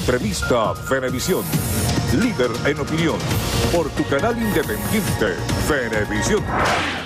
Entrevista Venevisión. Líder en opinión. Por tu canal independiente, Venevisión.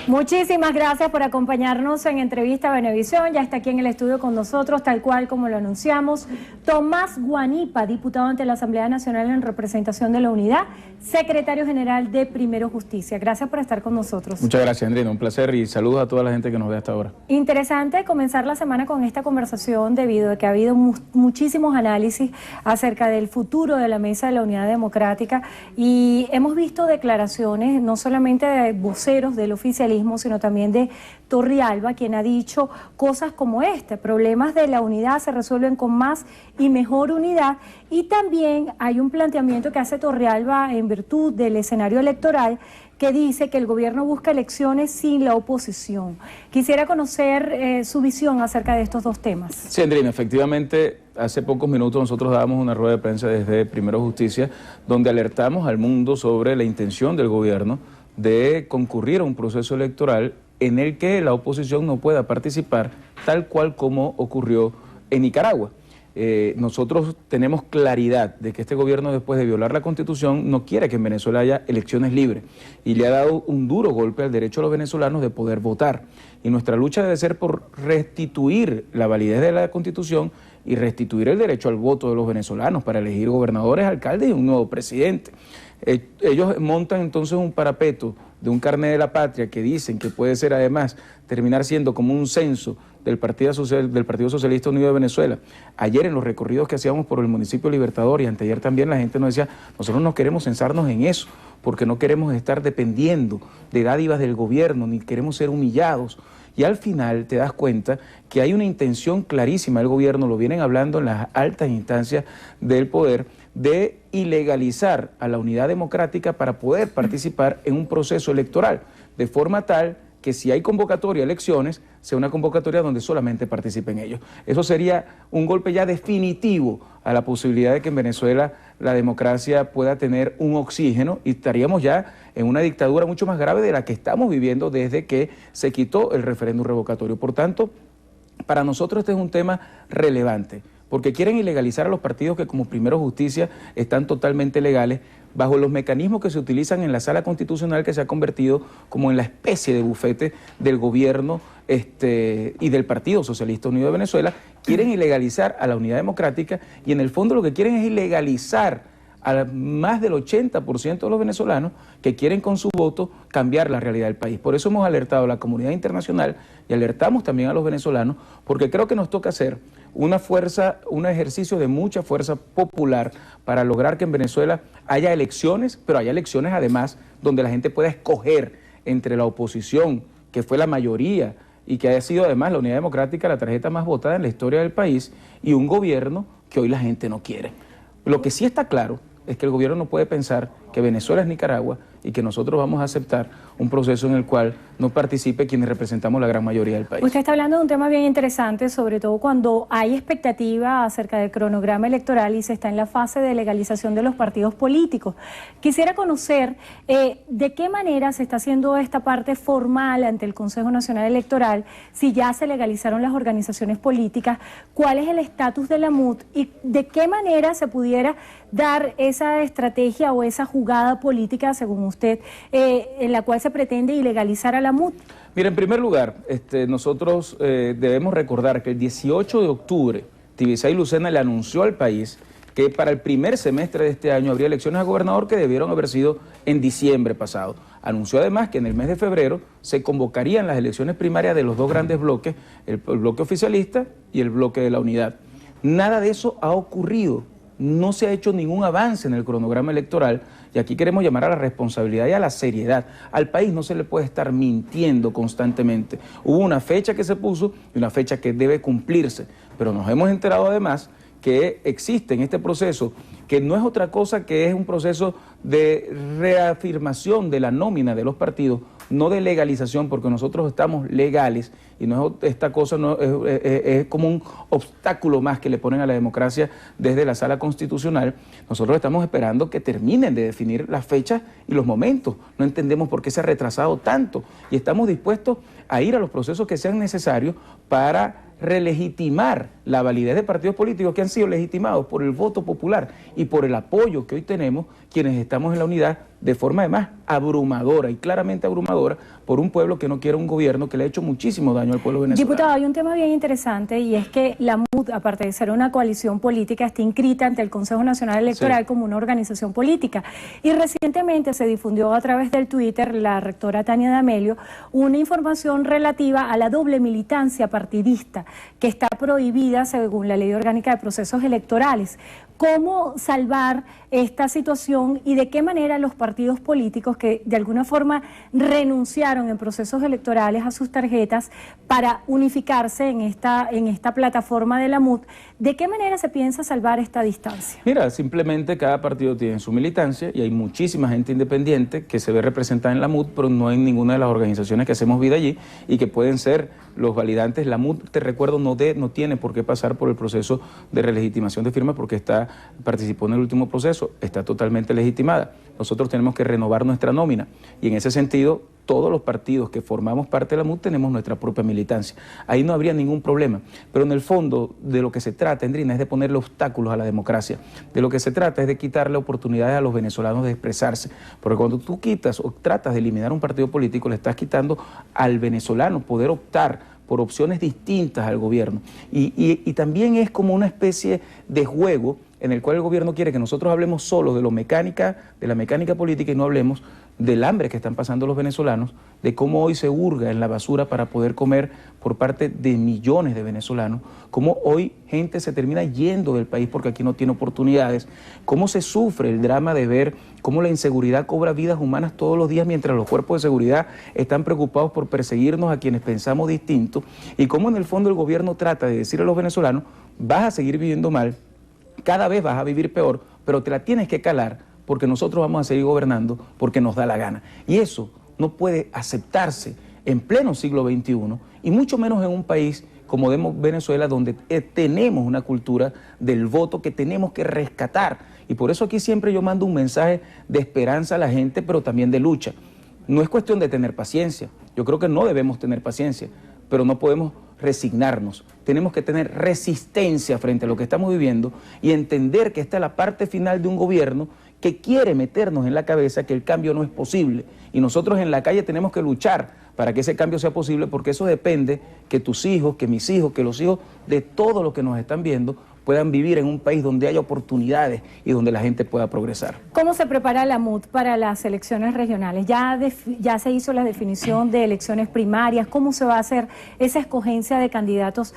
Muchísimas gracias por acompañarnos en Entrevista Venevisión. Ya está aquí en el estudio con nosotros, tal cual como lo anunciamos, Tomás Guanipa, diputado ante la Asamblea Nacional en representación de la Unidad, secretario general de Primero Justicia. Gracias por estar con nosotros. Muchas gracias, Andrina. Un placer y saludos a toda la gente que nos ve hasta ahora. Interesante comenzar la semana con esta conversación debido a que ha habido muchísimos análisis acerca del futuro de la Mesa de la Unidad Democrática y hemos visto declaraciones no solamente de voceros del oficialismo, sino también de Torrealba, quien ha dicho cosas como problemas de la unidad se resuelven con más y mejor unidad, y también hay un planteamiento que hace Torrealba en virtud del escenario electoral que dice que el gobierno busca elecciones sin la oposición. Quisiera conocer su visión acerca de estos dos temas. Sí, Andrina, efectivamente, hace pocos minutos nosotros dábamos una rueda de prensa desde Primero Justicia, donde alertamos al mundo sobre la intención del gobierno de concurrir a un proceso electoral en el que la oposición no pueda participar, tal cual como ocurrió en Nicaragua. Nosotros tenemos claridad de que este gobierno, después de violar la Constitución, no quiere que en Venezuela haya elecciones libres y le ha dado un duro golpe al derecho a los venezolanos de poder votar. Y nuestra lucha debe ser por restituir la validez de la Constitución y restituir el derecho al voto de los venezolanos para elegir gobernadores, alcaldes y un nuevo presidente. Ellos montan entonces un parapeto de un carnet de la patria que dicen que puede ser además terminar siendo como un censo del Partido Socialista Unido de Venezuela. Ayer en los recorridos que hacíamos por el municipio Libertador y anteayer también la gente nos decía, nosotros no queremos censarnos en eso, porque no queremos estar dependiendo de dádivas del gobierno, ni queremos ser humillados. Y al final te das cuenta que hay una intención clarísima del gobierno, lo vienen hablando en las altas instancias del poder, de ilegalizar a la Unidad Democrática para poder participar en un proceso electoral, de forma tal que si hay convocatoria a elecciones, sea una convocatoria donde solamente participen ellos. Eso sería un golpe ya definitivo a la posibilidad de que en Venezuela la democracia pueda tener un oxígeno y estaríamos ya en una dictadura mucho más grave de la que estamos viviendo desde que se quitó el referéndum revocatorio. Por tanto, para nosotros este es un tema relevante, porque quieren ilegalizar a los partidos que como Primero Justicia están totalmente legales bajo los mecanismos que se utilizan en la Sala Constitucional, que se ha convertido como en la especie de bufete del gobierno y del Partido Socialista Unido de Venezuela. Quieren ilegalizar a la Unidad Democrática y en el fondo lo que quieren es ilegalizar a más del 80% de los venezolanos que quieren con su voto cambiar la realidad del país. Por eso hemos alertado a la comunidad internacional y alertamos también a los venezolanos, porque creo que nos toca hacer un ejercicio de mucha fuerza popular para lograr que en Venezuela haya elecciones, pero haya elecciones además donde la gente pueda escoger entre la oposición, que fue la mayoría y que haya sido además la Unidad Democrática la tarjeta más votada en la historia del país, y un gobierno que hoy la gente no quiere. Lo que sí está claro es que el gobierno no puede pensar que Venezuela es Nicaragua y que nosotros vamos a aceptar un proceso en el cual no participe quienes representamos la gran mayoría del país. Usted está hablando de un tema bien interesante, sobre todo cuando hay expectativa acerca del cronograma electoral y se está en la fase de legalización de los partidos políticos. Quisiera conocer de qué manera se está haciendo esta parte formal ante el Consejo Nacional Electoral, si ya se legalizaron las organizaciones políticas, cuál es el estatus de la MUD y de qué manera se pudiera dar esa estrategia o esa jugada política, según usted, en la cual se pretende ilegalizar a la MUD. Mira, en primer lugar, nosotros debemos recordar que el 18 de octubre, Tibisay Lucena le anunció al país que para el primer semestre de este año habría elecciones a gobernador que debieron haber sido en diciembre pasado. Anunció además que en el mes de febrero se convocarían las elecciones primarias de los dos grandes bloques, el bloque oficialista y el bloque de la unidad. Nada de eso ha ocurrido. No se ha hecho ningún avance en el cronograma electoral y aquí queremos llamar a la responsabilidad y a la seriedad. Al país no se le puede estar mintiendo constantemente. Hubo una fecha que se puso y una fecha que debe cumplirse, pero nos hemos enterado además que existe en este proceso, que no es otra cosa que es un proceso de reafirmación de la nómina de los partidos, no de legalización, porque nosotros estamos legales y no es, esta cosa no es como un obstáculo más que le ponen a la democracia desde la Sala Constitucional. Nosotros estamos esperando que terminen de definir las fechas y los momentos. No entendemos por qué se ha retrasado tanto y estamos dispuestos a ir a los procesos que sean necesarios para relegitimar la validez de partidos políticos que han sido legitimados por el voto popular y por el apoyo que hoy tenemos quienes estamos en la unidad de forma además abrumadora y claramente abrumadora por un pueblo que no quiere un gobierno que le ha hecho muchísimo daño al pueblo venezolano. Diputado, hay un tema bien interesante y es que la MUD, aparte de ser una coalición política, está inscrita ante el Consejo Nacional Electoral como una organización política. Y recientemente se difundió a través del Twitter, la rectora Tania D'Amelio, una información relativa a la doble militancia partidista que está prohibida según la Ley Orgánica de Procesos Electorales. ¿Cómo salvar esta situación y de qué manera los partidos políticos que de alguna forma renunciaron en procesos electorales a sus tarjetas para unificarse en esta plataforma de la MUD, de qué manera se piensa salvar esta distancia? Mira, simplemente cada partido tiene su militancia y hay muchísima gente independiente que se ve representada en la MUD, pero no hay ninguna de las organizaciones que hacemos vida allí y que pueden ser los validantes. La MUD, te recuerdo, no tiene por qué pasar por el proceso de relegitimación de firmas porque participó en el último proceso, está totalmente legitimada. Nosotros tenemos que renovar nuestra nómina y en ese sentido todos los partidos que formamos parte de la MUD tenemos nuestra propia militancia. Ahí no habría ningún problema, pero en el fondo de lo que se trata, Endrina, es de ponerle obstáculos a la democracia. De lo que se trata es de quitarle oportunidades a los venezolanos de expresarse, porque cuando tú quitas o tratas de eliminar un partido político, le estás quitando al venezolano poder optar por opciones distintas al gobierno. Y también es como una especie de juego en el cual el gobierno quiere que nosotros hablemos solo de la mecánica política y no hablemos del hambre que están pasando los venezolanos, de cómo hoy se hurga en la basura para poder comer por parte de millones de venezolanos, cómo hoy gente se termina yendo del país porque aquí no tiene oportunidades, cómo se sufre el drama de ver cómo la inseguridad cobra vidas humanas todos los días mientras los cuerpos de seguridad están preocupados por perseguirnos a quienes pensamos distinto, y cómo en el fondo el gobierno trata de decir a los venezolanos: vas a seguir viviendo mal, cada vez vas a vivir peor, pero te la tienes que calar porque nosotros vamos a seguir gobernando porque nos da la gana. Y eso no puede aceptarse en pleno siglo XXI y mucho menos en un país como Venezuela, donde tenemos una cultura del voto que tenemos que rescatar. Y por eso aquí siempre yo mando un mensaje de esperanza a la gente, pero también de lucha. No es cuestión de tener paciencia. Yo creo que no debemos tener paciencia, pero no podemos resignarnos. Tenemos que tener resistencia frente a lo que estamos viviendo y entender que esta es la parte final de un gobierno que quiere meternos en la cabeza que el cambio no es posible. Y nosotros en la calle tenemos que luchar para que ese cambio sea posible, porque eso depende que tus hijos, que mis hijos, que los hijos de todos los que nos están viendo puedan vivir en un país donde haya oportunidades y donde la gente pueda progresar. ¿Cómo se prepara la MUD para las elecciones regionales? Ya se hizo la definición de elecciones primarias. ¿Cómo se va a hacer esa escogencia de candidatos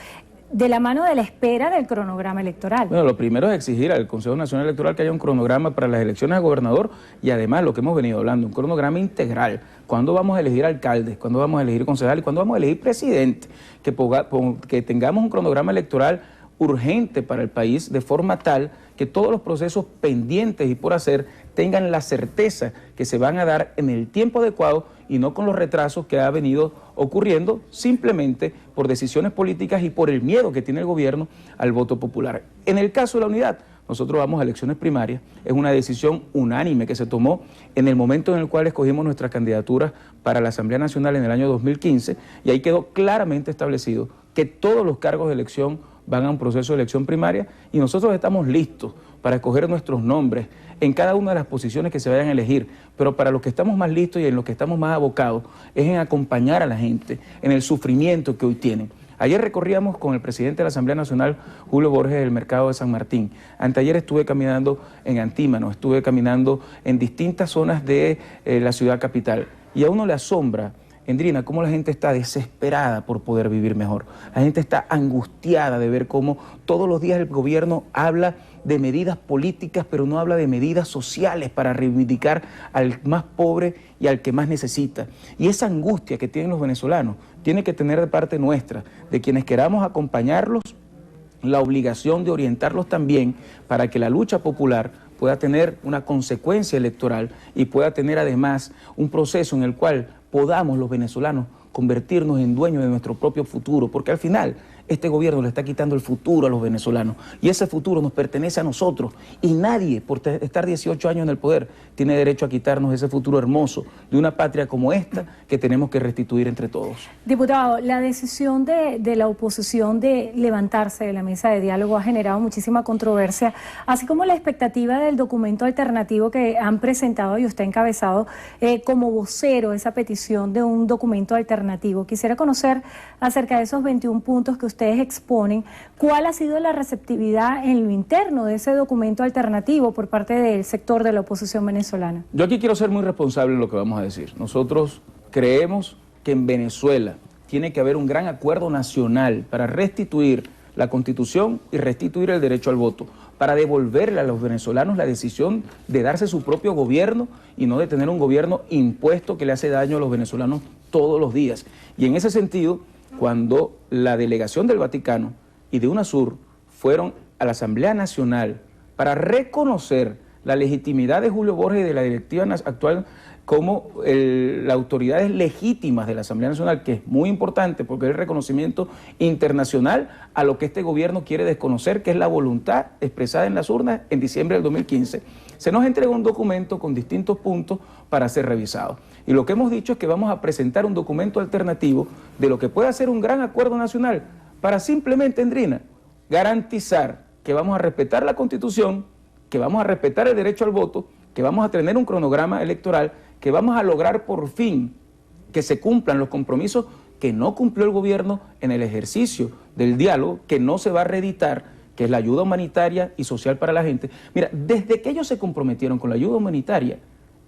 de la mano de la espera del cronograma electoral? Bueno, lo primero es exigir al Consejo Nacional Electoral que haya un cronograma para las elecciones a gobernador y además lo que hemos venido hablando, un cronograma integral. ¿Cuándo vamos a elegir alcaldes? ¿Cuándo vamos a elegir concejales? ¿Cuándo vamos a elegir presidente? Que tengamos un cronograma electoral urgente para el país de forma tal que todos los procesos pendientes y por hacer tengan la certeza que se van a dar en el tiempo adecuado y no con los retrasos que ha venido ocurriendo simplemente por decisiones políticas y por el miedo que tiene el gobierno al voto popular. En el caso de la unidad, nosotros vamos a elecciones primarias, es una decisión unánime que se tomó en el momento en el cual escogimos nuestras candidaturas para la Asamblea Nacional en el año 2015 y ahí quedó claramente establecido que todos los cargos de elección van a un proceso de elección primaria y nosotros estamos listos para escoger nuestros nombres en cada una de las posiciones que se vayan a elegir, pero para los que estamos más listos y en los que estamos más abocados es en acompañar a la gente en el sufrimiento que hoy tienen. Ayer recorríamos con el presidente de la Asamblea Nacional, Julio Borges, el mercado de San Martín. Anteayer estuve caminando en Antímano, estuve caminando en distintas zonas de la ciudad capital y a uno le asombra, Endrina, cómo la gente está desesperada por poder vivir mejor. La gente está angustiada de ver cómo todos los días el gobierno habla de medidas políticas, pero no habla de medidas sociales para reivindicar al más pobre y al que más necesita. Y esa angustia que tienen los venezolanos tiene que tener de parte nuestra, de quienes queramos acompañarlos, la obligación de orientarlos también para que la lucha popular pueda tener una consecuencia electoral y pueda tener además un proceso en el cual podamos los venezolanos convertirnos en dueños de nuestro propio futuro, porque al final este gobierno le está quitando el futuro a los venezolanos y ese futuro nos pertenece a nosotros y nadie por estar 18 años en el poder tiene derecho a quitarnos ese futuro hermoso de una patria como esta que tenemos que restituir entre todos. Diputado, la decisión de la oposición de levantarse de la mesa de diálogo ha generado muchísima controversia, así como la expectativa del documento alternativo que han presentado y usted ha encabezado como vocero esa petición de un documento alternativo. Quisiera conocer acerca de esos 21 puntos que ustedes exponen, ¿cuál ha sido la receptividad en lo interno de ese documento alternativo por parte del sector de la oposición venezolana? Yo aquí quiero ser muy responsable en lo que vamos a decir. Nosotros creemos que en Venezuela tiene que haber un gran acuerdo nacional para restituir la Constitución y restituir el derecho al voto, para devolverle a los venezolanos la decisión de darse su propio gobierno y no de tener un gobierno impuesto que le hace daño a los venezolanos todos los días. Y en ese sentido, cuando la delegación del Vaticano y de UNASUR fueron a la Asamblea Nacional para reconocer la legitimidad de Julio Borges y de la directiva actual como las autoridades legítimas de la Asamblea Nacional, que es muy importante porque es el reconocimiento internacional a lo que este gobierno quiere desconocer, que es la voluntad expresada en las urnas en diciembre del 2015. Se nos entregó un documento con distintos puntos para ser revisado. Y lo que hemos dicho es que vamos a presentar un documento alternativo de lo que pueda ser un gran acuerdo nacional para simplemente, Endrina, garantizar que vamos a respetar la Constitución, que vamos a respetar el derecho al voto, que vamos a tener un cronograma electoral, que vamos a lograr por fin que se cumplan los compromisos que no cumplió el gobierno en el ejercicio del diálogo, que no se va a reeditar, que es la ayuda humanitaria y social para la gente. Mira, desde que ellos se comprometieron con la ayuda humanitaria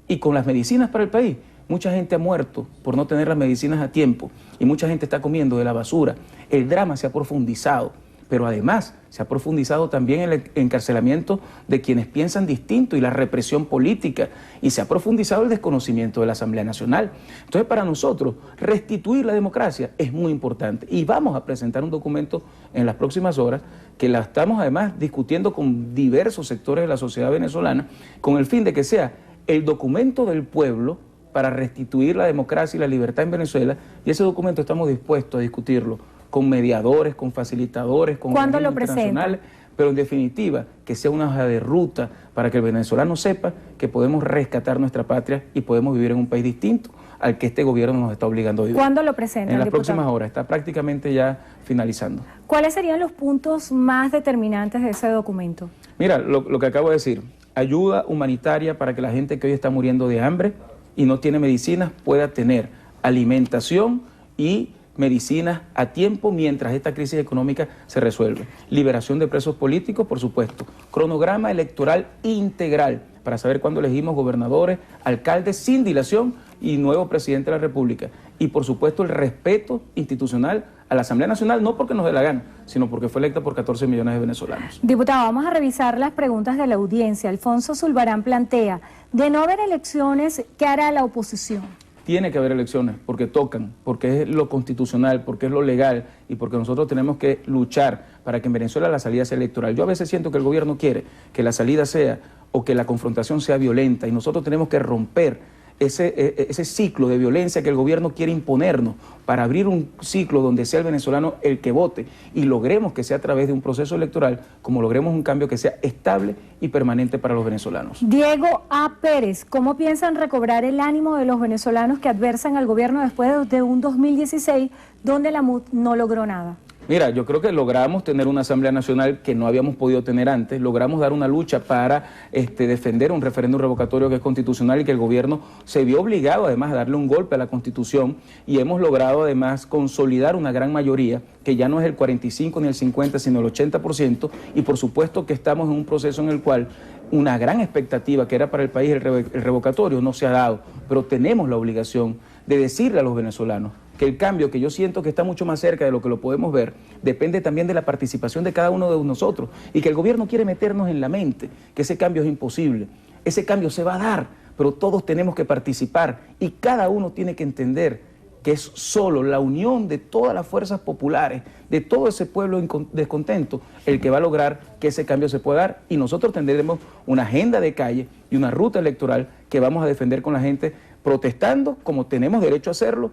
y con las medicinas para el país, mucha gente ha muerto por no tener las medicinas a tiempo y mucha gente está comiendo de la basura. El drama se ha profundizado, pero además se ha profundizado también el encarcelamiento de quienes piensan distinto y la represión política, y se ha profundizado el desconocimiento de la Asamblea Nacional. Entonces, para nosotros, restituir la democracia es muy importante y vamos a presentar un documento en las próximas horas que la estamos además discutiendo con diversos sectores de la sociedad venezolana con el fin de que sea el documento del pueblo para restituir la democracia y la libertad en Venezuela, y ese documento estamos dispuestos a discutirlo con mediadores, con facilitadores, con organismos internacionales, pero en definitiva que sea una hoja de ruta para que el venezolano sepa que podemos rescatar nuestra patria y podemos vivir en un país distinto al que este gobierno nos está obligando a vivir. ¿Cuándo lo presentan, En las diputado? próximas horas, está prácticamente ya finalizando. ¿Cuáles serían los puntos más determinantes de ese documento? Mira, lo que acabo de decir, ayuda humanitaria para que la gente que hoy está muriendo de hambre y no tiene medicinas pueda tener alimentación y medicinas a tiempo mientras esta crisis económica se resuelve. Liberación de presos políticos, por supuesto. Cronograma electoral integral para saber cuándo elegimos gobernadores, alcaldes sin dilación y nuevo presidente de la República. Y por supuesto el respeto institucional a la Asamblea Nacional, no porque nos dé la gana, sino porque fue electa por 14 millones de venezolanos. Diputado, vamos a revisar las preguntas de la audiencia. Alfonso Zulbarán plantea, de no haber elecciones, ¿qué hará la oposición? Tiene que haber elecciones porque tocan, porque es lo constitucional, porque es lo legal y porque nosotros tenemos que luchar para que en Venezuela la salida sea electoral. Yo a veces siento que el gobierno quiere que la salida sea o que la confrontación sea violenta y nosotros tenemos que romper ese ciclo de violencia que el gobierno quiere imponernos para abrir un ciclo donde sea el venezolano el que vote y logremos que sea a través de un proceso electoral, como logremos un cambio que sea estable y permanente para los venezolanos. Diego A. Pérez, ¿cómo piensan recobrar el ánimo de los venezolanos que adversan al gobierno después de un 2016 donde la MUD no logró nada? Mira, yo creo que logramos tener una Asamblea Nacional que no habíamos podido tener antes, logramos dar una lucha para defender un referéndum revocatorio que es constitucional y que el gobierno se vio obligado además a darle un golpe a la Constitución y hemos logrado además consolidar una gran mayoría que ya no es el 45 ni el 50 sino el 80% y por supuesto que estamos en un proceso en el cual una gran expectativa que era para el país el revocatorio no se ha dado, pero tenemos la obligación de decirle a los venezolanos que el cambio, que yo siento que está mucho más cerca de lo que lo podemos ver, depende también de la participación de cada uno de nosotros y que el gobierno quiere meternos en la mente que ese cambio es imposible. Ese cambio se va a dar, pero todos tenemos que participar y cada uno tiene que entender que es solo la unión de todas las fuerzas populares, de todo ese pueblo descontento, el que va a lograr que ese cambio se pueda dar y nosotros tendremos una agenda de calle y una ruta electoral que vamos a defender con la gente protestando como tenemos derecho a hacerlo,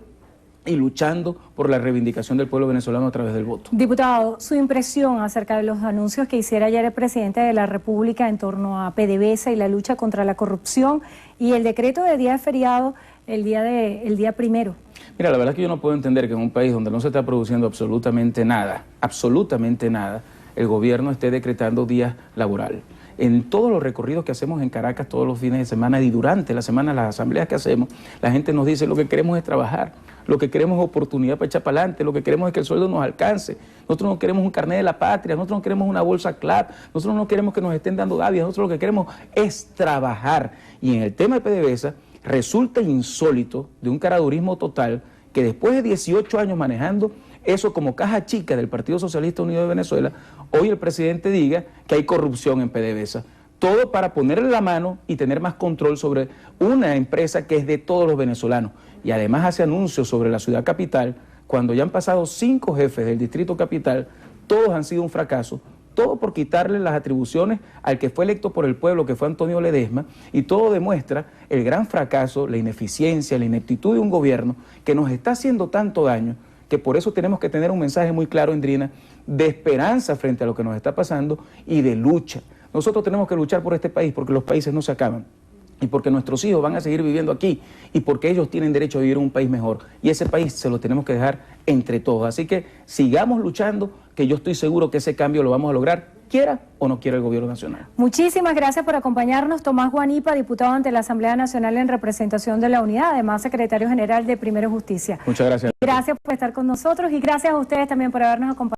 y luchando por la reivindicación del pueblo venezolano a través del voto. Diputado, su impresión acerca de los anuncios que hiciera ayer el presidente de la República en torno a PDVSA y la lucha contra la corrupción y el decreto de día de feriado el día primero. Mira, la verdad es que yo no puedo entender que en un país donde no se está produciendo absolutamente nada, el gobierno esté decretando días laborales. En todos los recorridos que hacemos en Caracas todos los fines de semana y durante la semana, las asambleas que hacemos, la gente nos dice: lo que queremos es trabajar, lo que queremos es oportunidad para echar para adelante, lo que queremos es que el sueldo nos alcance. Nosotros no queremos un carnet de la patria, nosotros no queremos una bolsa CLAP, nosotros no queremos que nos estén dando gavias, nosotros lo que queremos es trabajar. Y en el tema de PDVSA resulta insólito, de un caradurismo total, que después de 18 años manejando eso como caja chica del Partido Socialista Unido de Venezuela, hoy el presidente diga que hay corrupción en PDVSA. Todo para ponerle la mano y tener más control sobre una empresa que es de todos los venezolanos. Y además hace anuncios sobre la ciudad capital, cuando ya han pasado 5 jefes del distrito capital, todos han sido un fracaso, todo por quitarle las atribuciones al que fue electo por el pueblo, que fue Antonio Ledesma, y todo demuestra el gran fracaso, la ineficiencia, la ineptitud de un gobierno que nos está haciendo tanto daño, que por eso tenemos que tener un mensaje muy claro, Indrina, de esperanza frente a lo que nos está pasando y de lucha. Nosotros tenemos que luchar por este país porque los países no se acaban y porque nuestros hijos van a seguir viviendo aquí y porque ellos tienen derecho a vivir en un país mejor. Y ese país se lo tenemos que dejar entre todos. Así que sigamos luchando, que yo estoy seguro que ese cambio lo vamos a lograr, quiera o no quiera el gobierno nacional. Muchísimas gracias por acompañarnos. Tomás Guanipa, diputado ante la Asamblea Nacional en representación de la Unidad, además secretario general de Primero Justicia. Muchas gracias. Gracias por estar con nosotros y gracias a ustedes también por habernos acompañado.